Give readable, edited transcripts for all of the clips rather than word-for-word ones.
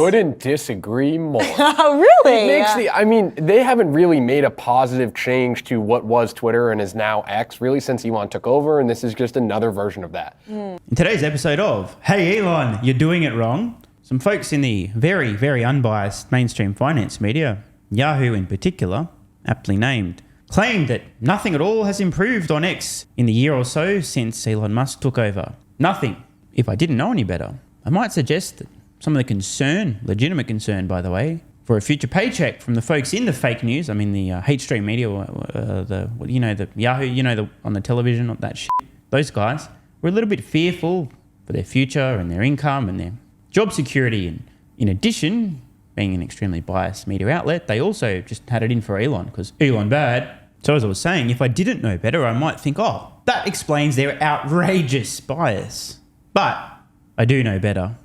couldn't disagree more. Really? I mean, they haven't really made a positive change to what was Twitter and is now X, really, since Elon took over, and this is just another version of that. In today's episode of Hey Elon, You're Doing It Wrong, some folks in the very, very unbiased mainstream finance media, Yahoo in particular, aptly named, claimed that nothing at all has improved on X in the year or so since Elon Musk took over. Nothing. If I didn't know any better, I might suggest that some of the concern, legitimate concern by the way, for a future paycheck from the folks in the fake news, I mean the hate stream media, the Yahoo, on the television, that shit, those guys were a little bit fearful for their future and their income and their job security. And in addition, being an extremely biased media outlet, they also just had it in for Elon because Elon bad. So as I was saying, if I didn't know better, I might think, oh, that explains their outrageous bias. But I do know better.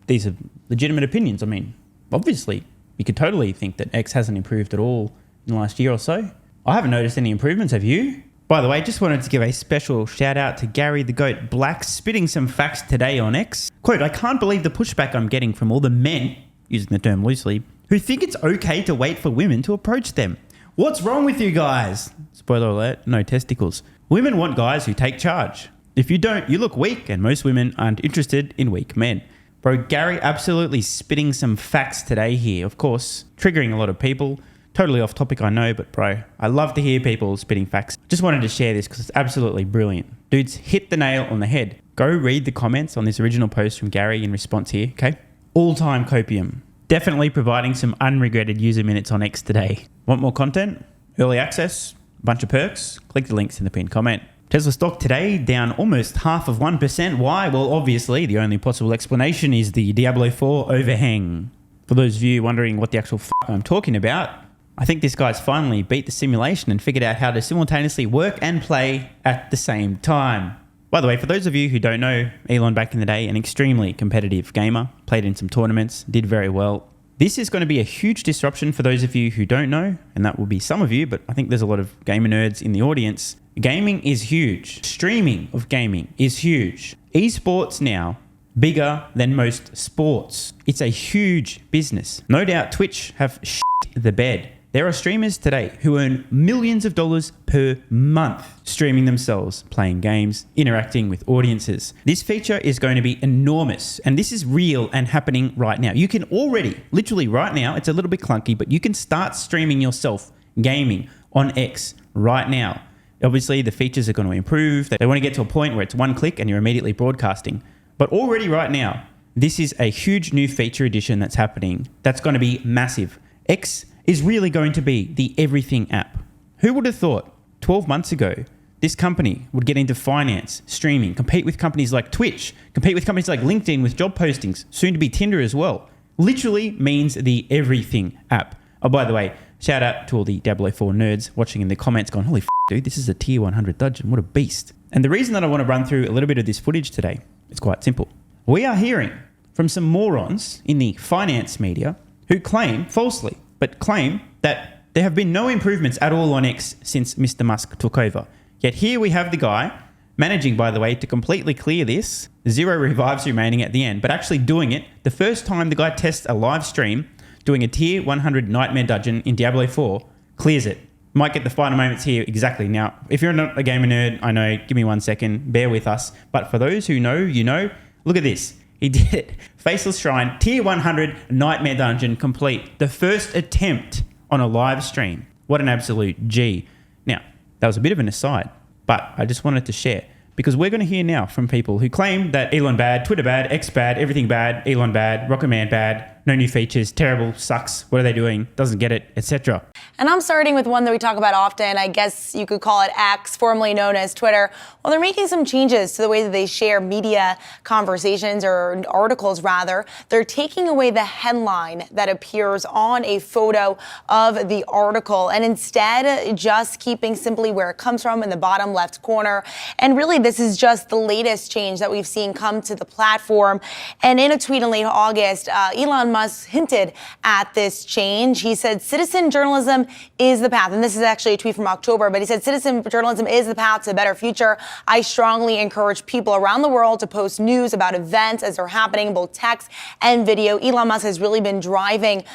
These are legitimate opinions. I mean, obviously, you could totally think that X hasn't improved at all in the last year or so. I haven't noticed any improvements, have you? By the way, just wanted to give a special shout out to Gary the Goat Black, spitting some facts today on X. Quote, I can't believe the pushback I'm getting from all the men, using the term loosely, who think it's okay to wait for women to approach them. What's wrong with you guys? Spoiler alert, no testicles. Women want guys who take charge. If you don't, you look weak, and most women aren't interested in weak men. Bro, Gary absolutely spitting some facts today here. Of course, triggering a lot of people. Totally off topic, I know, but bro, I love to hear people spitting facts. Just wanted to share this because it's absolutely brilliant. Dudes hit the nail on the head. Go read the comments on this original post from Gary in response here, okay? All-time copium. Definitely providing some unregretted user minutes on X today. Want more content? Early access? A bunch of perks? Click the links in the pinned comment. Tesla stock today down almost 0.5%. Why? Well, obviously, the only possible explanation is the Diablo 4 overhang. For those of you wondering what the actual I'm talking about, I think this guy's finally beat the simulation and figured out how to simultaneously work and play at the same time. By the way, for those of you who don't know, Elon back in the day, an extremely competitive gamer, played in some tournaments, did very well. This is going to be a huge disruption for those of you who don't know, and that will be some of you, but I think there's a lot of gamer nerds in the audience. Gaming is huge. Streaming of gaming is huge. Esports now, bigger than most sports. It's a huge business. No doubt Twitch have shit the bed. There are streamers today who earn millions of dollars per month streaming themselves, playing games, interacting with audiences. This feature is going to be enormous, and this is real and happening right now. You can already, literally right now, it's a little bit clunky, but you can start streaming yourself gaming on X right now. Obviously, the features are going to improve. They want to get to a point where it's one click and you're immediately broadcasting. But already right now, this is a huge new feature addition that's happening that's going to be massive. X is really going to be the everything app. Who would have thought 12 months ago this company would get into finance, streaming, compete with companies like Twitch, compete with companies like LinkedIn with job postings, soon to be Tinder as well. Literally means the everything app. Oh, by the way, shout out to all the Diablo 4 nerds watching in the comments going, holy dude, this is a tier 100 dungeon. What a beast. And the reason that I want to run through a little bit of this footage today is quite simple. We are hearing from some morons in the finance media who claim, falsely, but claim that there have been no improvements at all on X since Mr. Musk took over. Yet here we have the guy managing, by the way, to completely clear this, 0 revives remaining at the end, but actually doing it the first time the guy tests a live stream, doing a tier 100 nightmare dungeon in Diablo 4, clears it. Might get the final moments here exactly. Now, if you're not a gamer nerd, I know, give me 1 second, bear with us. But for those who know, you know, look at this. He did it. Faceless Shrine, tier 100 nightmare dungeon complete. The first attempt on a live stream. What an absolute G. Now, that was a bit of an aside, but I just wanted to share because we're going to hear now from people who claim that Elon bad, Twitter bad, X bad, everything bad, Elon bad, Rocket Man bad, no new features, terrible, sucks, what are they doing, doesn't get it, etc. And I'm starting with one that we talk about often. I guess you could call it X, formerly known as Twitter. Well, they're making some changes to the way that they share media conversations or articles, rather. They're taking away the headline that appears on a photo of the article and instead just keeping simply where it comes from in the bottom left corner. And really, this is just the latest change that we've seen come to the platform. And in a tweet in late August, Elon Musk Musk hinted at this change. He said, citizen journalism is the path. And this is actually a tweet from October, but he said, citizen journalism is the path to a better future. I strongly encourage people around the world to post news about events as they're happening, both text and video. Elon Musk has really been driving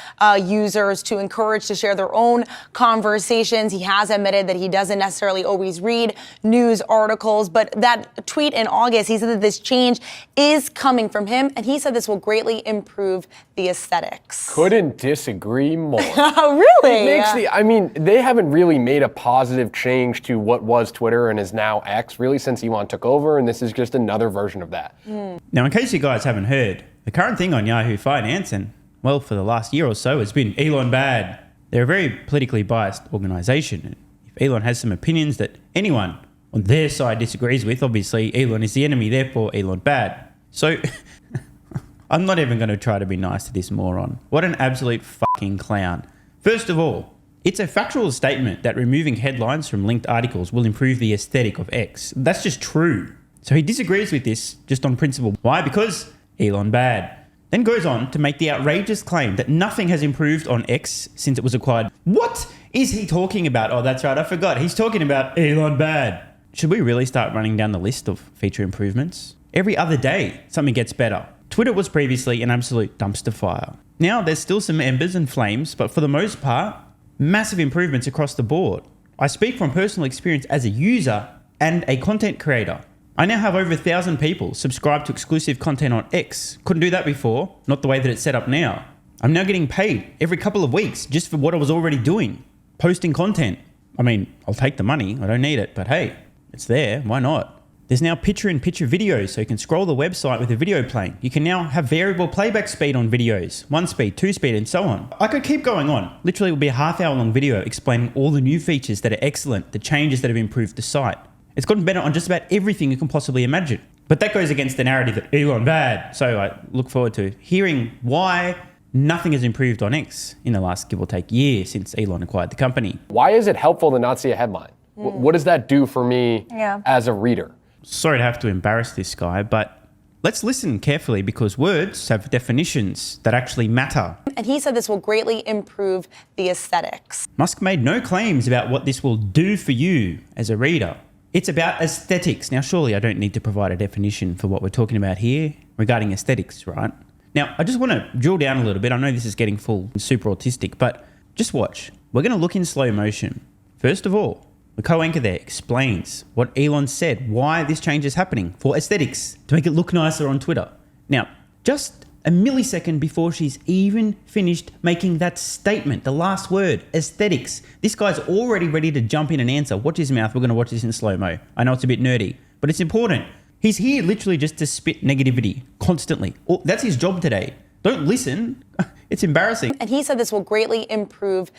users to encourage to share their own conversations. He has admitted that he doesn't necessarily always read news articles, but that tweet in August, he said that this change is coming from him, and he said this will greatly improve the aesthetics. Couldn't disagree more. Oh, really? They haven't really made a positive change to what was Twitter and is now X, really, since Elon took over, and this is just another version of that. Now, in case you guys haven't heard, the current thing on Yahoo Finance, and well, for the last year or so, has been ELON BAD. They're a very politically biased organization. If Elon has some opinions that anyone on their side disagrees with, obviously Elon is the enemy, therefore ELON BAD. So I'm not even going to try to be nice to this moron. What an absolute fucking clown. First of all, it's a factual statement that removing headlines from linked articles will improve the aesthetic of X. That's just true. So he disagrees with this just on principle. Why? Because ELON BAD. Then goes on to make the outrageous claim that nothing has improved on X since it was acquired. What is he talking about? Oh, that's right, I forgot. He's talking about ELON BAD. Should we really start running down the list of feature improvements? Every other day, something gets better. Twitter was previously an absolute dumpster fire. Now there's still some embers and flames, but for the most part, massive improvements across the board. I speak from personal experience as a user and a content creator. I now have over 1,000 people subscribed to exclusive content on X. Couldn't do that before, not the way that it's set up now. I'm now getting paid every couple of weeks just for what I was already doing, posting content. I mean, I'll take the money, I don't need it, but hey, it's there, why not? There's now picture-in-picture videos, so you can scroll the website with a video playing. You can now have variable playback speed on videos, 1 speed, 2 speed, and so on. I could keep going on. Literally, it will be a half-hour-long video explaining all the new features that are excellent, the changes that have improved the site. It's gotten better on just about everything you can possibly imagine. But that goes against the narrative that ELON BAD. So I look forward to hearing why nothing has improved on X in the last give or take year since Elon acquired the company. Why is it helpful to not see a headline? What does that do for me as a reader? Sorry to have to embarrass this guy, but let's listen carefully because words have definitions that actually matter. And he said this will greatly improve the aesthetics. Musk made no claims about what this will do for you as a reader. It's about aesthetics. Now, surely I don't need to provide a definition for what we're talking about here regarding aesthetics, right? Now, I just want to drill down a little bit. I know this is getting full and super autistic, but just watch. We're going to look in slow motion. First of all, the co-anchor there explains what Elon said, why this change is happening for aesthetics, to make it look nicer on Twitter. Now, just a millisecond before she's even finished making that statement, the last word, aesthetics, this guy's already ready to jump in and answer. Watch his mouth. We're going to watch this in slow-mo. I know it's a bit nerdy, but it's important. He's here literally just to spit negativity constantly. That's his job today. Don't listen. It's embarrassing. And he said this will greatly improve.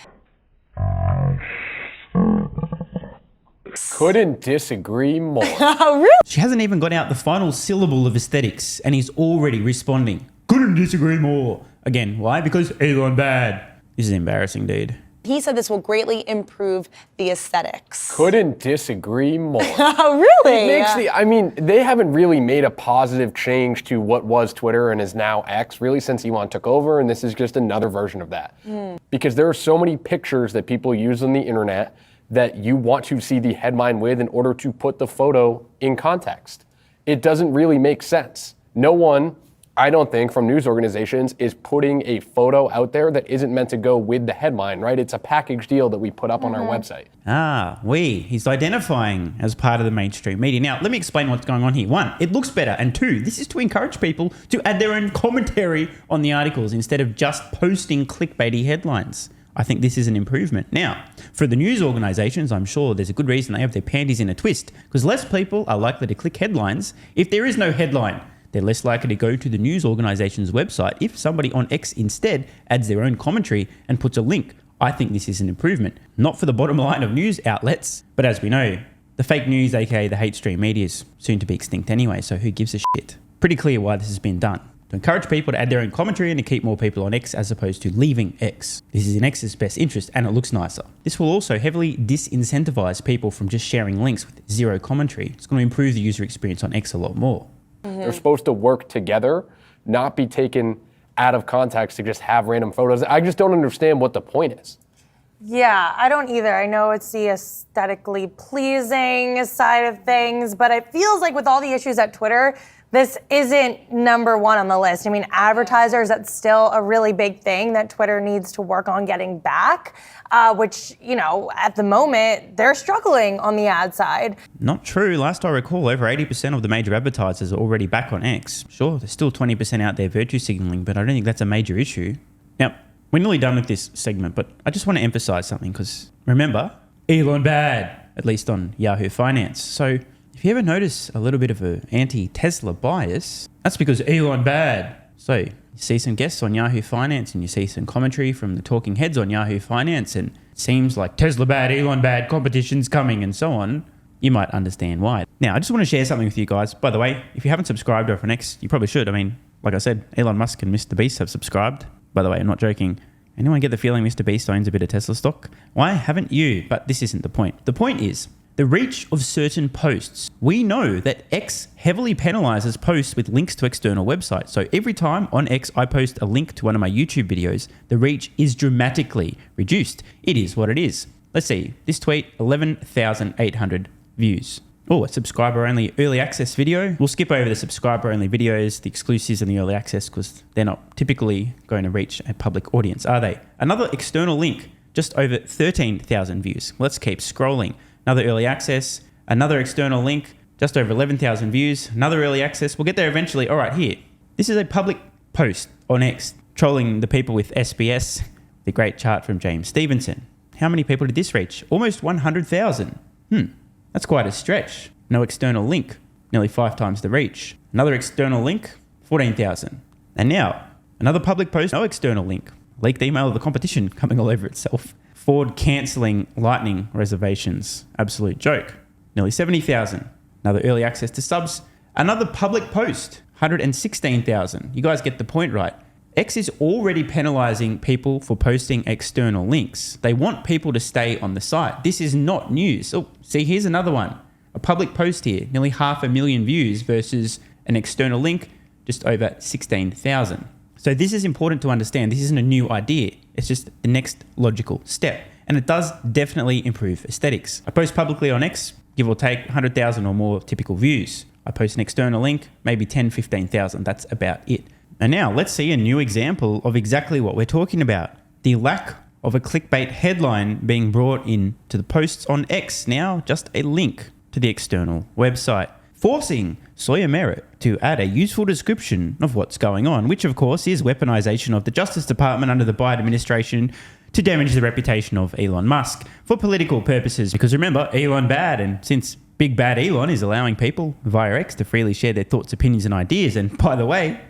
Couldn't disagree more. Oh, really? She hasn't even got out the final syllable of aesthetics and he's already responding. Couldn't disagree more. Again, why? Because ELON BAD. This is embarrassing, dude. He said this will greatly improve the aesthetics. Couldn't disagree more. Oh, really? They haven't really made a positive change to what was Twitter and is now X, really, since Elon took over, and this is just another version of that. Because there are so many pictures that people use on the internet that you want to see the headline with in order to put the photo in context. It doesn't really make sense. No one, I don't think, from news organizations is putting a photo out there that isn't meant to go with the headline, right? It's a package deal that we put up on our website. He's identifying as part of the mainstream media. Now, let me explain what's going on here. 1, it looks better. And 2, this is to encourage people to add their own commentary on the articles instead of just posting clickbaity headlines. I think this is an improvement. Now, for the news organizations, I'm sure there's a good reason they have their panties in a twist because less people are likely to click headlines if there is no headline. They're less likely to go to the news organization's website if somebody on X instead adds their own commentary and puts a link. I think this is an improvement, not for the bottom line of news outlets, but as we know, the fake news, aka the hate stream media, is soon to be extinct anyway, so who gives a shit? Pretty clear why this has been done. To encourage people to add their own commentary and to keep more people on X as opposed to leaving X. This is in X's best interest and it looks nicer. This will also heavily disincentivize people from just sharing links with zero commentary. It's going to improve the user experience on X a lot more. They're supposed to work together, not be taken out of context to just have random photos. I just don't understand what the point is. Yeah, I don't either. I know it's the aesthetically pleasing side of things, but it feels like with all the issues at Twitter, this isn't number one on the list. I mean, advertisers, that's still a really big thing that Twitter needs to work on getting back, which, you know, at the moment, they're struggling on the ad side. Not true. Last I recall, over 80% of the major advertisers are already back on X. Sure, there's still 20% out there virtue signaling, but I don't think that's a major issue. Now, we're nearly done with this segment, but I just want to emphasize something because remember, ELON BAD, at least on Yahoo Finance. So if you ever notice a little bit of an anti-Tesla bias, that's because ELON BAD. So you see some guests on Yahoo Finance and you see some commentary from the talking heads on Yahoo Finance and it seems like Tesla bad, ELON bad, competition's coming and so on. You might understand why. Now, I just want to share something with you guys. By the way, if you haven't subscribed over on X, you probably should. I mean, like I said, Elon Musk and Mr. Beast have subscribed. By the way, I'm not joking. Anyone get the feeling Mr. Beast owns a bit of Tesla stock? Why haven't you? But this isn't the point. The point is the reach of certain posts. We know that X heavily penalizes posts with links to external websites. So every time on X I post a link to one of my YouTube videos, the reach is dramatically reduced. It is what it is. Let's see. This tweet, 11,800 views. Oh, a subscriber-only early access video. We'll skip over the subscriber-only videos, the exclusives and the early access because they're not typically going to reach a public audience, are they? Another external link, just over 13,000 views. Let's keep scrolling. Another early access, another external link, just over 11,000 views. Another early access. We'll get there eventually. All right, here. This is a public post on X trolling the people with SBS, the great chart from James Stevenson. How many people did this reach? Almost 100,000. That's quite a stretch. No external link, nearly 5 times the reach. Another external link, 14,000. And now, another public post, no external link. Leaked email of the competition coming all over itself. Ford cancelling Lightning reservations. Absolute joke. Nearly 70,000. Another early access to subs. Another public post, 116,000. You guys get the point, right? X is already penalizing people for posting external links. They want people to stay on the site. This is not news. Oh, see, here's another one. A public post here, nearly 500,000 views versus an external link, just over 16,000. So this is important to understand. This isn't a new idea. It's just the next logical step. And it does definitely improve aesthetics. I post publicly on X, give or take 100,000 or more typical views. I post an external link, maybe 10, 15,000. That's about it. And now let's see a new example of exactly what we're talking about. The lack of a clickbait headline being brought in to the posts on X. Now just a link to the external website. Forcing Sawyer Merritt to add a useful description of what's going on, which of course is weaponization of the Justice Department under the Biden administration to damage the reputation of Elon Musk for political purposes. Because remember, Elon bad, and since Big Bad Elon is allowing people via X to freely share their thoughts, opinions and ideas, and by the way,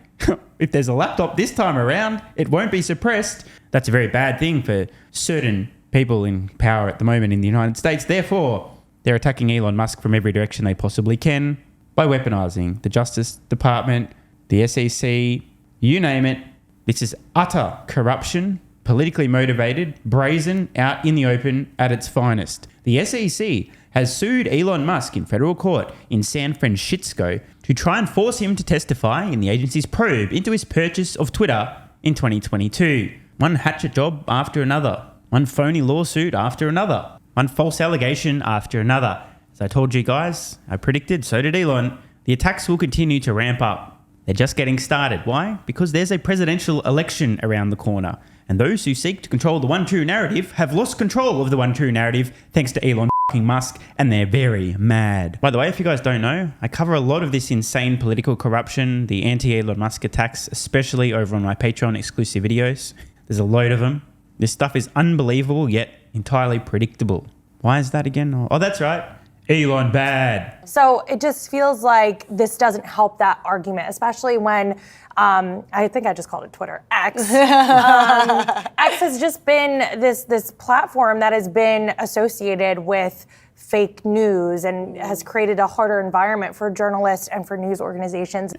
if there's a laptop this time around, it won't be suppressed. That's a very bad thing for certain people in power at the moment in the United States. Therefore, they're attacking Elon Musk from every direction they possibly can by weaponizing the Justice Department, the SEC, you name it. This is utter corruption, politically motivated, brazen, out in the open at its finest. The SEC has sued Elon Musk in federal court in San Francisco to try and force him to testify in the agency's probe into his purchase of Twitter in 2022. One hatchet job after another. One phony lawsuit after another. One false allegation after another. As I told you guys, I predicted, so did Elon, the attacks will continue to ramp up. They're just getting started. Why? Because there's a presidential election around the corner. And those who seek to control the one true narrative have lost control of the one true narrative thanks to Elon Musk, and they're very mad. By the way, if you guys don't know, I cover a lot of this insane political corruption, the anti-Elon Musk attacks, especially over on my Patreon exclusive videos. There's a load of them. This stuff is unbelievable yet entirely predictable. Why is that again? Oh, that's right. Elon bad. So it just feels like this doesn't help that argument, especially when I think I just called it Twitter, X. X has just been this platform that has been associated with fake news and has created a harder environment for journalists and for news organizations.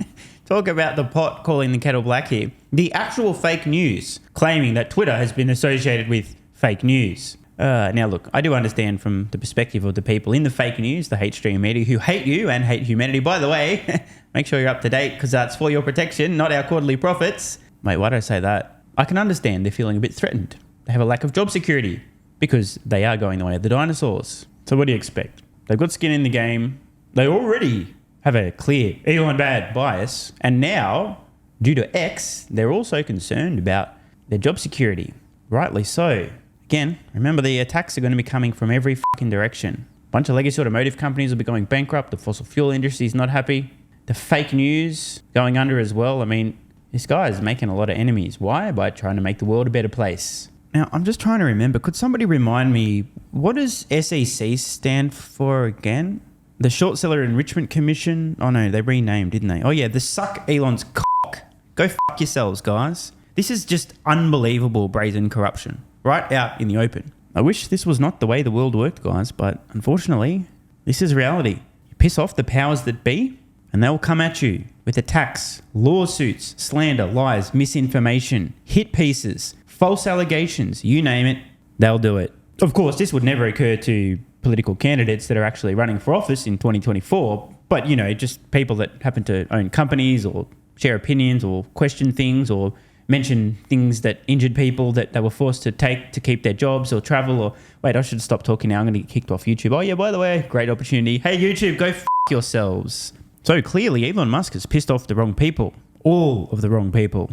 Talk about the pot calling the kettle black here. The actual fake news claiming that Twitter has been associated with fake news. Now, look, I do understand from the perspective of the people in the fake news, the hate stream media, who hate you and hate humanity. By the way, make sure you're up to date because that's for your protection, not our quarterly profits. wait, why did I say that? I can understand they're feeling a bit threatened. They have a lack of job security because they are going the way of the dinosaurs. So what do you expect? They've got skin in the game. They already have a clear ELON BAD bias. And now, due to X, they're also concerned about their job security. Rightly so. Again, remember the attacks are going to be coming from every fucking direction. A bunch of legacy automotive companies will be going bankrupt. The fossil fuel industry is not happy. The fake news going under as well. I mean, this guy is making a lot of enemies. Why? By trying to make the world a better place. Now, I'm just trying to remember. Could somebody remind me, what does SEC stand for again? The Short Seller Enrichment Commission? Oh no, they renamed, didn't they? Oh yeah, the Suck Elon's Cock. Go fuck yourselves, guys. This is just unbelievable brazen corruption. Right out in the open. I wish this was not the way the world worked, guys, but unfortunately, this is reality. You piss off the powers that be, and they'll come at you with attacks, lawsuits, slander, lies, misinformation, hit pieces, false allegations, you name it, they'll do it. Of course, this would never occur to political candidates that are actually running for office in 2024, but, just people that happen to own companies or share opinions or question things or mention things that injured people that they were forced to take to keep their jobs or travel or, wait, I should stop talking now. I'm going to get kicked off YouTube. Oh yeah, by the way, great opportunity. Hey YouTube, go f*** yourselves. So clearly Elon Musk has pissed off the wrong people. All of the wrong people.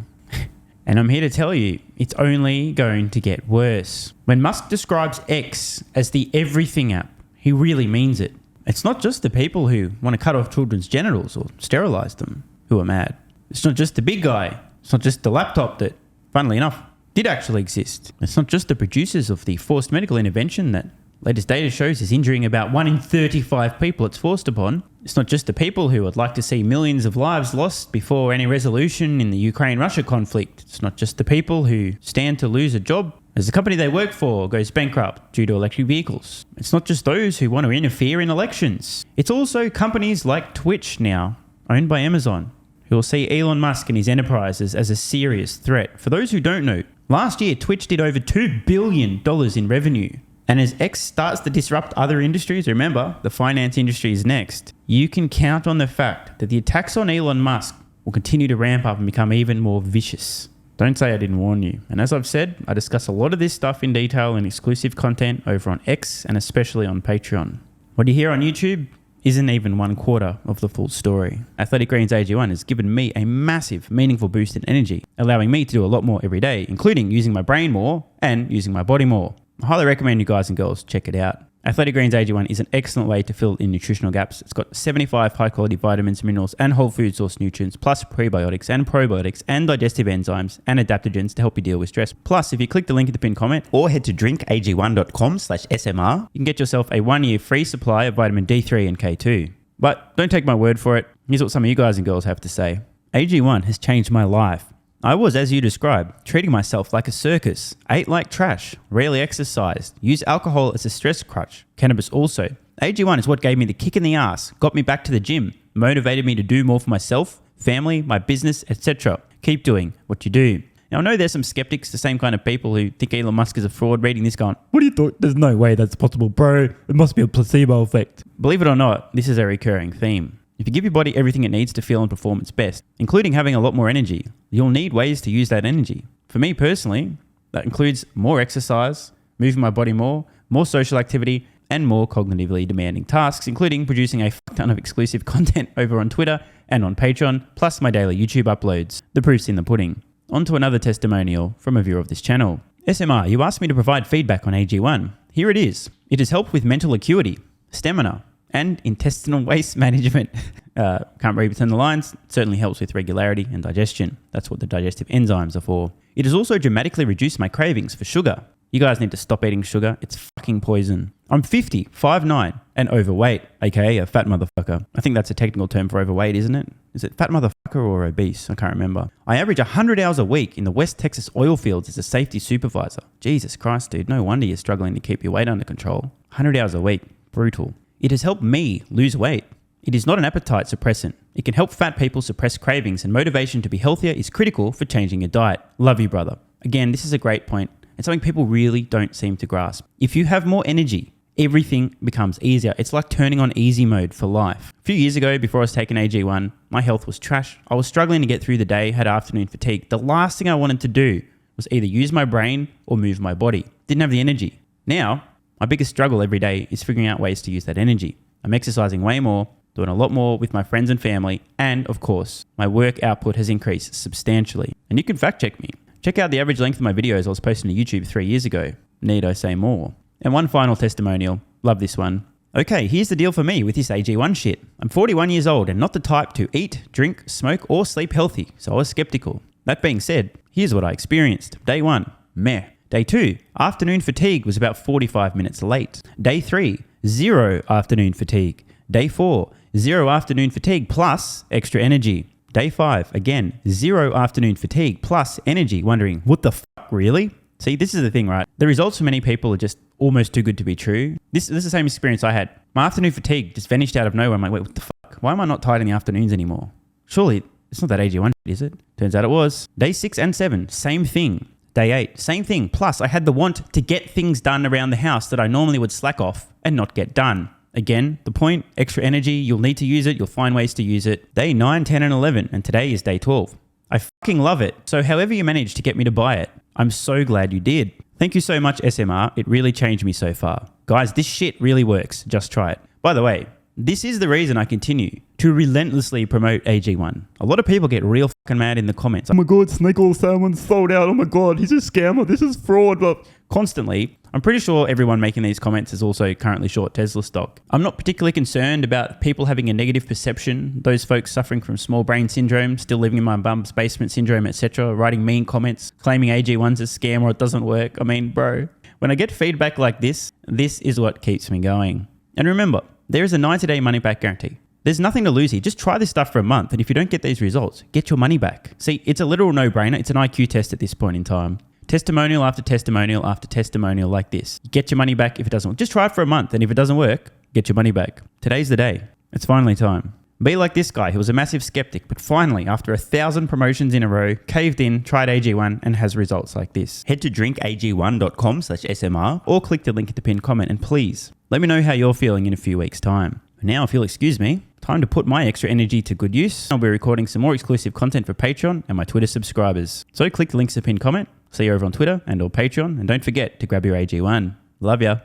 And I'm here to tell you, it's only going to get worse. When Musk describes X as the everything app, he really means it. It's not just the people who want to cut off children's genitals or sterilize them who are mad. It's not just the big guy. It's not just the laptop that, funnily enough, did actually exist. It's not just the producers of the forced medical intervention that latest data shows is injuring about 1 in 35 people it's forced upon. It's not just the people who would like to see millions of lives lost before any resolution in the Ukraine-Russia conflict. It's not just the people who stand to lose a job as the company they work for goes bankrupt due to electric vehicles. It's not just those who want to interfere in elections. It's also companies like Twitch now, owned by Amazon, who will see Elon Musk and his enterprises as a serious threat. For those who don't know, last year Twitch did over $2 billion in revenue. And as X starts to disrupt other industries, remember, the finance industry is next, you can count on the fact that the attacks on Elon Musk will continue to ramp up and become even more vicious. Don't say I didn't warn you. And as I've said, I discuss a lot of this stuff in detail in exclusive content over on X and especially on Patreon. What you hear on YouTube isn't even 1/4 of the full story. Athletic Greens AG1 has given me a massive, meaningful boost in energy, allowing me to do a lot more every day, including using my brain more and using my body more. I highly recommend you guys and girls check it out. Athletic Greens AG1 is an excellent way to fill in nutritional gaps. It's got 75 high-quality vitamins, minerals, and whole food source nutrients, plus prebiotics and probiotics and digestive enzymes and adaptogens to help you deal with stress. Plus, if you click the link in the pinned comment or head to drinkag1.com/SMR, you can get yourself a 1-year free supply of vitamin D3 and K2. But don't take my word for it. Here's what some of you guys and girls have to say. AG1 has changed my life. I was, as you described, treating myself like a circus, ate like trash, rarely exercised, used alcohol as a stress crutch, cannabis also. AG1 is what gave me the kick in the ass, got me back to the gym, motivated me to do more for myself, family, my business, etc. Keep doing what you do. Now I know there's some skeptics, the same kind of people who think Elon Musk is a fraud, reading this going, what do you thought? There's no way that's possible, bro. It must be a placebo effect. Believe it or not, this is a recurring theme. If you give your body everything it needs to feel and perform its best, including having a lot more energy, you'll need ways to use that energy. For me personally, that includes more exercise, moving my body more social activity, and more cognitively demanding tasks, including producing a ton of exclusive content over on Twitter and on Patreon, plus my daily YouTube uploads. The proof's in the pudding. On to another testimonial from a viewer of this channel. SMR, you asked me to provide feedback on AG1. Here it is. It has helped with mental acuity, stamina, and intestinal waste management. Can't read between the lines. It certainly helps with regularity and digestion. That's what the digestive enzymes are for. It has also dramatically reduced my cravings for sugar. You guys need to stop eating sugar. It's fucking poison. I'm 50, 5'9", and overweight, aka a fat motherfucker. I think that's a technical term for overweight, isn't it? Is it fat motherfucker or obese? I can't remember. I average 100 hours a week in the West Texas oil fields as a safety supervisor. Jesus Christ, dude. No wonder you're struggling to keep your weight under control. 100 hours a week. Brutal. It has helped me lose weight. It is not an appetite suppressant. It can help fat people suppress cravings, and motivation to be healthier is critical for changing your diet. Love you, brother. Again, this is a great point and something people really don't seem to grasp. If you have more energy everything becomes easier. It's like turning on easy mode for life. A few years ago, before I was taking AG1, my health was trash. I was struggling to get through the day, had afternoon fatigue. The last thing I wanted to do was either use my brain or move my body. Didn't have the energy. Now, my biggest struggle every day is figuring out ways to use that energy. I'm exercising way more, doing a lot more with my friends and family, and of course, my work output has increased substantially. And you can fact check me. Check out the average length of my videos I was posting to YouTube 3 years ago. Need I say more? And one final testimonial. Love this one. Okay, here's the deal for me with this AG1 shit. I'm 41 years old and not the type to eat, drink, smoke, or sleep healthy, so I was skeptical. That being said, here's what I experienced. Day 1, meh. Day 2, afternoon fatigue was about 45 minutes late. Day 3, 0 afternoon fatigue. Day 4, 0 afternoon fatigue plus extra energy. Day 5, again, 0 afternoon fatigue plus energy. Wondering, what the fuck, really? See, this is the thing, right? The results for many people are just almost too good to be true. This is the same experience I had. My afternoon fatigue just vanished out of nowhere. I'm like, wait, what the fuck? Why am I not tired in the afternoons anymore? Surely it's not that AG1, is it? Turns out it was. Day 6 and 7, same thing. Day 8, same thing. Plus, I had the want to get things done around the house that I normally would slack off and not get done. Again, the point, extra energy, you'll need to use it. You'll find ways to use it. Day 9, 10, and 11, and today is day 12. I fucking love it. So however you managed to get me to buy it, I'm so glad you did. Thank you so much, SMR. It really changed me so far. Guys, this shit really works. Just try it. By the way, this is the reason I continue to relentlessly promote AG1. A lot of people get real fucking mad in the comments. Oh my God, Snake Oil Salmon's sold out. Oh my God, he's a scammer. This is fraud. But constantly, I'm pretty sure everyone making these comments is also currently short Tesla stock. I'm not particularly concerned about people having a negative perception, those folks suffering from small brain syndrome, still living in my bum's basement syndrome, etc., writing mean comments, claiming AG1's a scam or it doesn't work. I mean, bro, when I get feedback like this is what keeps me going. And remember, there is a 90-day money-back guarantee. There's nothing to lose here. Just try this stuff for a month, and if you don't get these results, get your money back. See, it's a literal no-brainer. It's an IQ test at this point in time. Testimonial after testimonial after testimonial like this. Get your money back if it doesn't work. Just try it for a month, and if it doesn't work, get your money back. Today's the day. It's finally time. Be like this guy who was a massive skeptic, but finally, after 1,000 promotions in a row, caved in, tried AG1, and has results like this. Head to drinkag1.com/SMR or click the link at the pinned comment, and please, let me know how you're feeling in a few weeks' time. Now, if you'll excuse me, time to put my extra energy to good use. I'll be recording some more exclusive content for Patreon and my Twitter subscribers. So click the links in the pinned comment. See you over on Twitter and or Patreon. And don't forget to grab your AG1. Love ya.